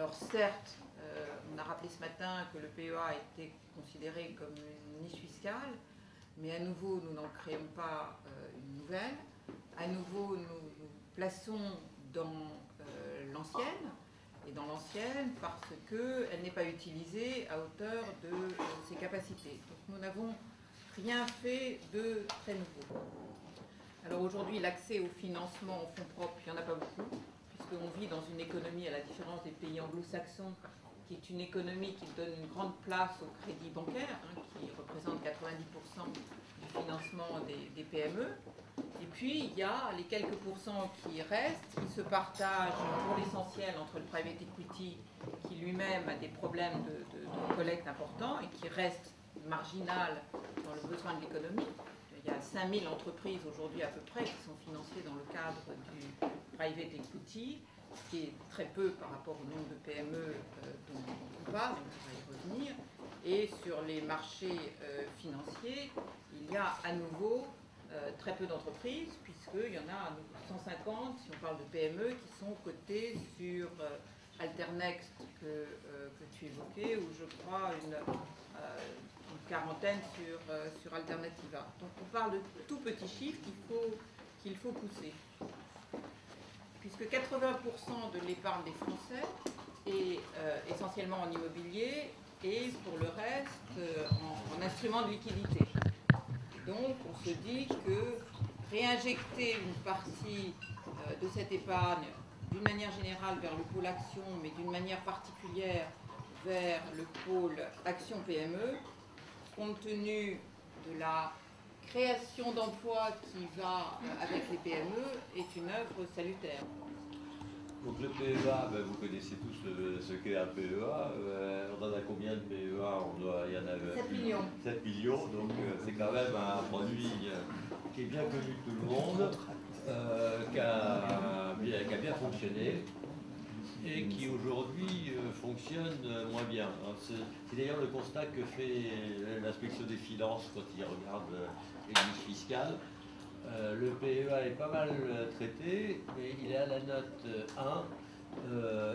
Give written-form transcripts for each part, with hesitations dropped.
Alors certes, on a rappelé ce matin que le PEA a été considéré comme une niche fiscale, mais à nouveau, nous n'en créons pas une nouvelle. À nouveau, nous plaçons dans l'ancienne, et dans l'ancienne parce qu'elle n'est pas utilisée à hauteur de ses capacités. Donc nous n'avons rien fait de très nouveau. Alors aujourd'hui, l'accès au financement en fonds propres, il n'y en a pas beaucoup, puisqu'on vit dans une économie, à la différence des pays anglo-saxons, qui est une économie qui donne une grande place au crédit bancaire, qui représente 90% du financement des PME. Et puis, il y a les quelques pourcents qui restent, qui se partagent pour l'essentiel entre le private equity, qui lui-même a des problèmes de collecte importants et qui reste marginal dans le besoin de l'économie. Il y a 5000 entreprises aujourd'hui à peu près qui sont financées dans le cadre du private equity, ce qui est très peu par rapport au nombre de PME dont on parle, on va y revenir. Et sur les marchés financiers, il y a à nouveau très peu d'entreprises, puisqu'il y en a 150, si on parle de PME, qui sont cotées sur Alternext que tu évoquais, ou je crois une quarantaine sur Alternativa. Donc on parle de tout petits chiffres qu'il faut pousser. Puisque 80% de l'épargne des Français est essentiellement en immobilier et pour le reste en instruments de liquidité. Donc on se dit que réinjecter une partie de cette épargne d'une manière générale vers le pôle action, mais d'une manière particulière vers le pôle action PME, compte tenu de la création d'emplois qui va avec les PME, est une œuvre salutaire. Donc le PEA, vous connaissez tous ce qu'est un PEA. On en a combien de PEA? Il y en a 7 millions. 7 millions, donc c'est quand même un produit qui est bien connu de tout le monde, qui a bien fonctionné et qui aujourd'hui fonctionne moins bien. C'est d'ailleurs le constat que fait l'inspection des finances quand il regarde les niches fiscales. Le PEA est pas mal traité, mais il est à la note 1.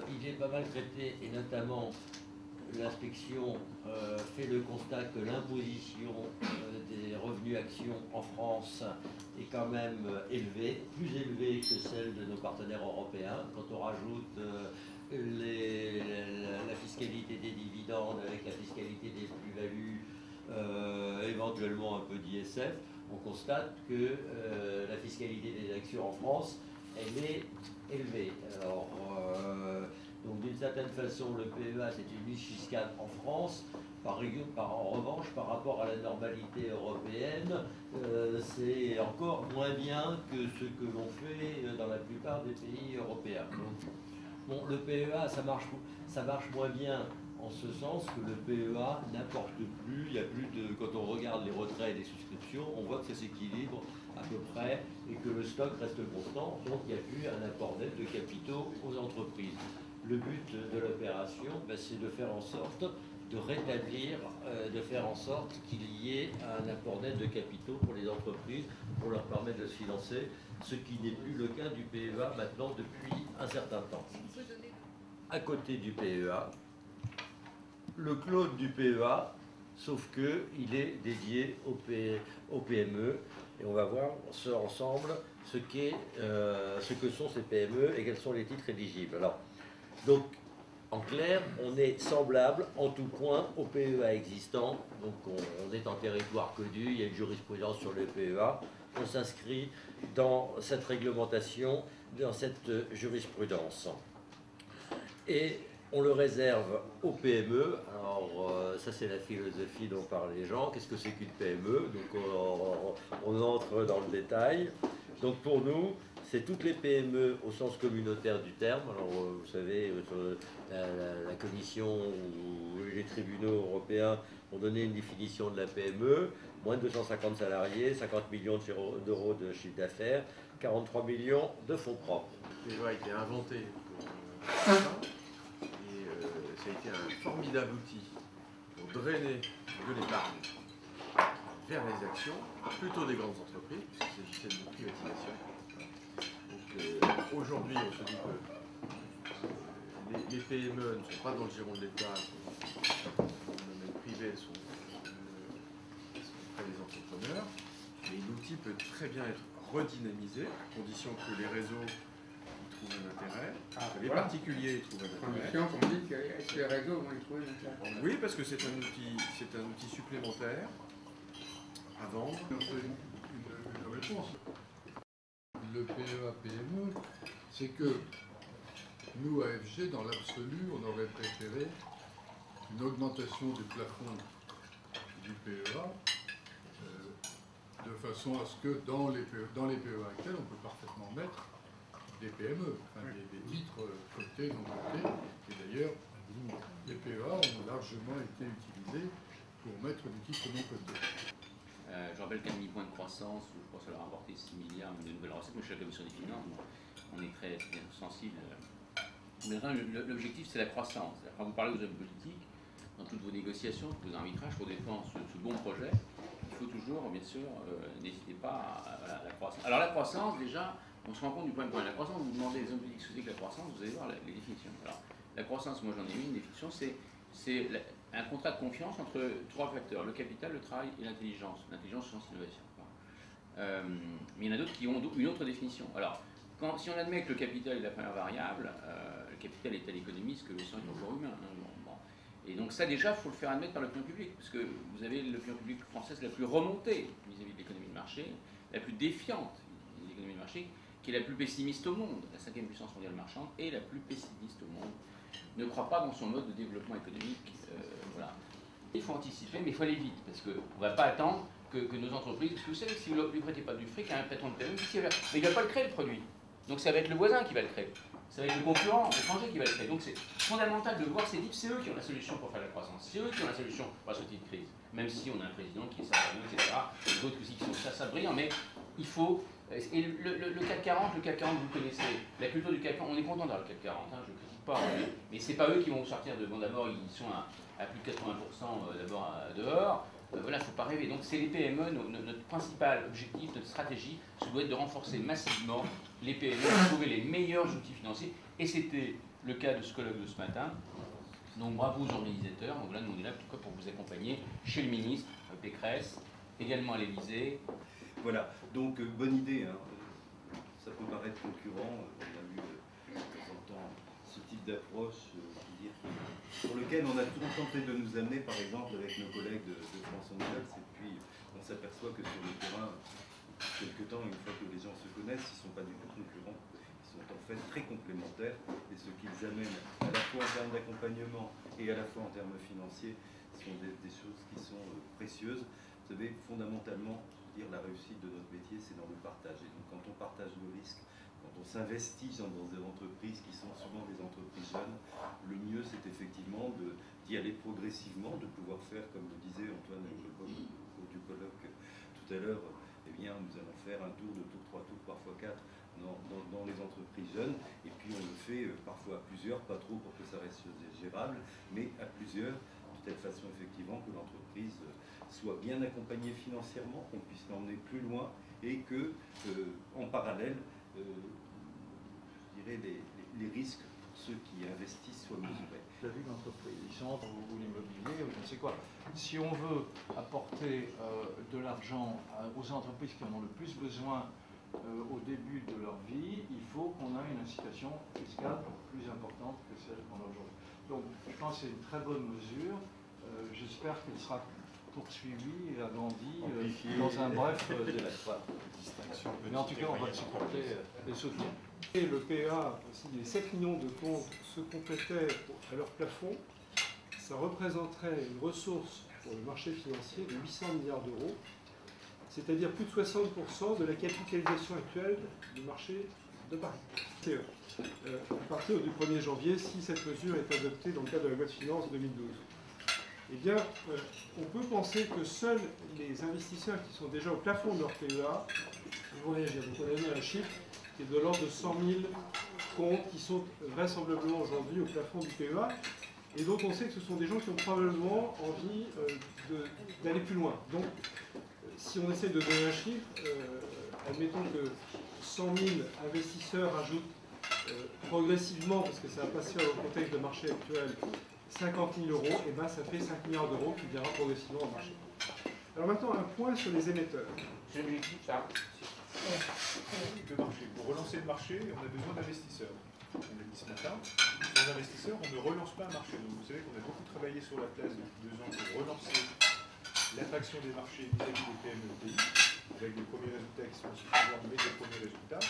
Il est pas mal traité et notamment l'inspection fait le constat que l'imposition des revenus actions en France est quand même élevée, plus élevée que celle de nos partenaires européens. Quand on rajoute la fiscalité des dividendes avec la fiscalité des plus-values, éventuellement un peu d'ISF, on constate que la fiscalité des actions en France, elle est élevée. Alors, donc d'une certaine façon, le PEA, c'est une niche fiscale en France. En revanche, par rapport à la normalité européenne, c'est encore moins bien que ce que l'on fait dans la plupart des pays européens. Donc, bon, le PEA, ça marche moins bien en ce sens que le PEA n'apporte plus, il y a plus de, quand on regarde les retraits et les souscriptions, on voit que ça s'équilibre à peu près et que le stock reste constant, donc il n'y a plus un apport net de capitaux aux entreprises. Le but de l'opération, c'est de faire en sorte de rétablir, de faire en sorte qu'il y ait un apport net de capitaux pour les entreprises, pour leur permettre de se financer, ce qui n'est plus le cas du PEA maintenant depuis un certain temps. À côté du PEA, le clone du PEA, sauf qu'il est dédié aux PME, et on va voir ensemble ce que sont ces PME et quels sont les titres éligibles. Alors, donc, en clair, on est semblable en tout point au PEA existant, donc on est en territoire connu, il y a une jurisprudence sur le PEA, on s'inscrit dans cette réglementation, dans cette jurisprudence. Et on le réserve aux PME. Alors, ça, c'est la philosophie dont parlent les gens. Qu'est-ce que c'est qu'une PME? Donc, on entre dans le détail. Donc, pour nous, c'est toutes les PME au sens communautaire du terme. Alors, vous savez, la Commission ou les tribunaux européens ont donné une définition de la PME. Moins de 250 salariés, 50 millions d'euros de chiffre d'affaires, 43 millions de fonds propres. Le PEA a été inventé pour ça. Ça a été un formidable outil pour drainer de l'épargne vers les actions, plutôt des grandes entreprises, puisqu'il s'agissait de privatisation. Donc aujourd'hui, on se dit que les PME ne sont pas dans le giron de l'État, dans le domaine privé, elles sont près des entrepreneurs. Et l'outil peut très bien être redynamisé, à condition que les réseaux y trouvent un intérêt, que les particuliers y trouvent un intérêt. Condition qu'on dit que les réseaux vont y trouver un intérêt. Oui, parce que c'est un outil supplémentaire à vendre. Une réponse. Le PEA-PME, c'est que nous, AFG, dans l'absolu, on aurait préféré une augmentation du plafond du PEA, de façon à ce que dans les PEA actuels, on peut parfaitement mettre des PME, enfin, des titres cotés, non cotés. Et d'ailleurs, les PEA ont largement été utilisés pour mettre des titres non cotés. Je rappelle qu'un demi-point de croissance, je pense que ça leur a apporté 6 milliards de nouvelles recettes. Moi, je suis à la commission des finances, on est très sensible. Mais l'objectif, c'est la croissance. Quand vous parlez aux hommes politiques, dans toutes vos négociations, tous vos arbitrages pour défendre ce bon projet, il faut toujours, bien sûr, n'hésitez pas à la croissance. Alors la croissance, déjà, on se rend compte du point de vue. La croissance, vous demandez aux hommes politiques ce que c'est que la croissance, vous allez voir les définitions. Alors, la croissance, moi j'en ai une définition, c'est un contrat de confiance entre 3 facteurs, le capital, le travail et l'intelligence. L'intelligence, science, innovation. Mais il y en a d'autres qui ont une autre définition. Alors, si on admet que le capital est la première variable, le capital est à l'économie ce que le sang est au corps humain. Et donc ça déjà, il faut le faire admettre par l'opinion publique, parce que vous avez l'opinion publique française la plus remontée vis-à-vis de l'économie de marché, la plus défiante de l'économie de marché, qui est la plus pessimiste au monde, la 5e puissance mondiale marchande, et la plus pessimiste au monde, ne croit pas dans son mode de développement économique. Voilà. Il faut anticiper, mais il faut aller vite, parce qu'on ne va pas attendre que nos entreprises, parce que vous savez, si vous ne lui prêtez pas du fric à un patron de PME, mais il ne va pas le créer le produit. Donc ça va être le voisin qui va le créer. Ça va être le concurrent étranger qui va le créer. Donc c'est fondamental de voir ces types, c'est eux qui ont la solution pour faire la croissance. C'est eux qui ont la solution pour ce type de crise. Même si on a un président qui est sabré, etc. D'autres aussi qui sont ça brillants, mais il faut. Et le CAC 40, vous connaissez. La culture du CAC 40, on est content d'avoir le CAC 40, je ne critique pas. Mais c'est pas eux qui vont sortir de. Bon, d'abord, ils sont à plus de 80% d'abord dehors. Voilà, il ne faut pas rêver. Donc c'est les PME, notre principal objectif, notre stratégie, ça doit être de renforcer massivement les PME, de trouver les meilleurs outils financiers. Et c'était le cas de ce colloque de ce matin. Donc bravo aux organisateurs. Donc là, nous on est là pour vous accompagner chez le ministre, Pécresse, également à l'Élysée. Voilà, donc bonne idée. Hein. Ça peut paraître concurrent. On a vu de temps en temps ce type d'approche sur lequel on a toujours tenté de nous amener, par exemple, avec nos collègues de France Engels, et puis on s'aperçoit que sur le terrain, quelque temps, une fois que les gens se connaissent, ils ne sont pas du tout concurrents, ils sont en fait très complémentaires, et ce qu'ils amènent à la fois en termes d'accompagnement et à la fois en termes financiers sont des choses qui sont précieuses. Vous savez, fondamentalement, la réussite de notre métier, c'est dans le partage. Et donc quand on partage nos risques, quand on s'investit dans des entreprises qui sont souvent des entreprises jeunes, le mieux c'est effectivement d'y aller progressivement, de pouvoir faire, comme le disait Antoine du colloque tout à l'heure, eh bien nous allons faire un tour, 2 tours, 3 tours, parfois 4 dans les entreprises jeunes, et puis on le fait parfois à plusieurs, pas trop pour que ça reste gérable, mais à plusieurs, de telle façon effectivement que l'entreprise soit bien accompagnée financièrement, qu'on puisse l'emmener plus loin, et que en parallèle, je dirais, les risques pour ceux qui investissent soient mesurés. La vie d'entreprise, ils sont dans l'immobilier ou je ne sais quoi. Si on veut apporter de l'argent aux entreprises qui en ont le plus besoin au début de leur vie, il faut qu'on ait une incitation fiscale plus importante que celle qu'on a aujourd'hui. Donc je pense que c'est une très bonne mesure. J'espère qu'elle sera poursuivie et agrandie dans un bref délai. Mais en tout cas, on va le supporter et soutenir. Et le PEA, les 7 millions de comptes se complétaient à leur plafond, ça représenterait une ressource pour le marché financier de 800 milliards d'euros, c'est-à-dire plus de 60% de la capitalisation actuelle du marché de Paris. À partir du 1er janvier, si cette mesure est adoptée dans le cadre de la loi de finances 2012. Eh bien, on peut penser que seuls les investisseurs qui sont déjà au plafond de leur PEA vont réagir. Donc on a mis un chiffre qui est de l'ordre de 100 000 comptes qui sont vraisemblablement aujourd'hui au plafond du PEA. Et donc on sait que ce sont des gens qui ont probablement envie d'aller plus loin. Donc si on essaie de donner un chiffre, admettons que 100 000 investisseurs ajoutent progressivement, parce que ça va passer au contexte de marché actuel, 50 000 €, et ben ça fait 5 milliards d'euros qui viendra progressivement au marché. Alors maintenant, un point sur les émetteurs. C'est l'objectif, ça. Le marché. Pour relancer le marché, on a besoin d'investisseurs. On l'a dit ce matin, sans investisseurs, on ne relance pas un marché. Donc vous savez qu'on a beaucoup travaillé sur la place depuis 2 ans pour relancer l'attraction des marchés vis-à-vis des PME et pays, avec des premiers résultats qui sont suffisants, mais des premiers résultats.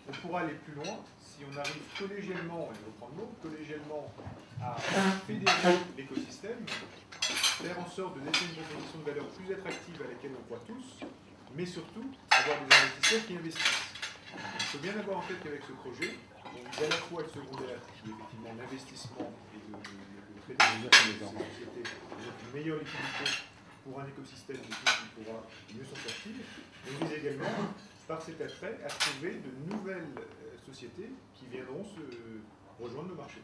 On pourra aller plus loin si on arrive collégialement, et je reprends le mot, collégialement à fédérer l'écosystème, faire en sorte de laisser une proposition de valeur plus attractive à laquelle on croit tous, mais surtout avoir des investisseurs qui investissent. Donc, il faut bien avoir en tête qu'avec ce projet, on vise à la fois le secondaire, qui est effectivement l'investissement et le trait de ces sociétés, donc une meilleure liquidité pour un écosystème qui pourra mieux s'en sortir, mais on vise également, par cet attrait, à trouver de nouvelles sociétés qui viendront se rejoindre le marché.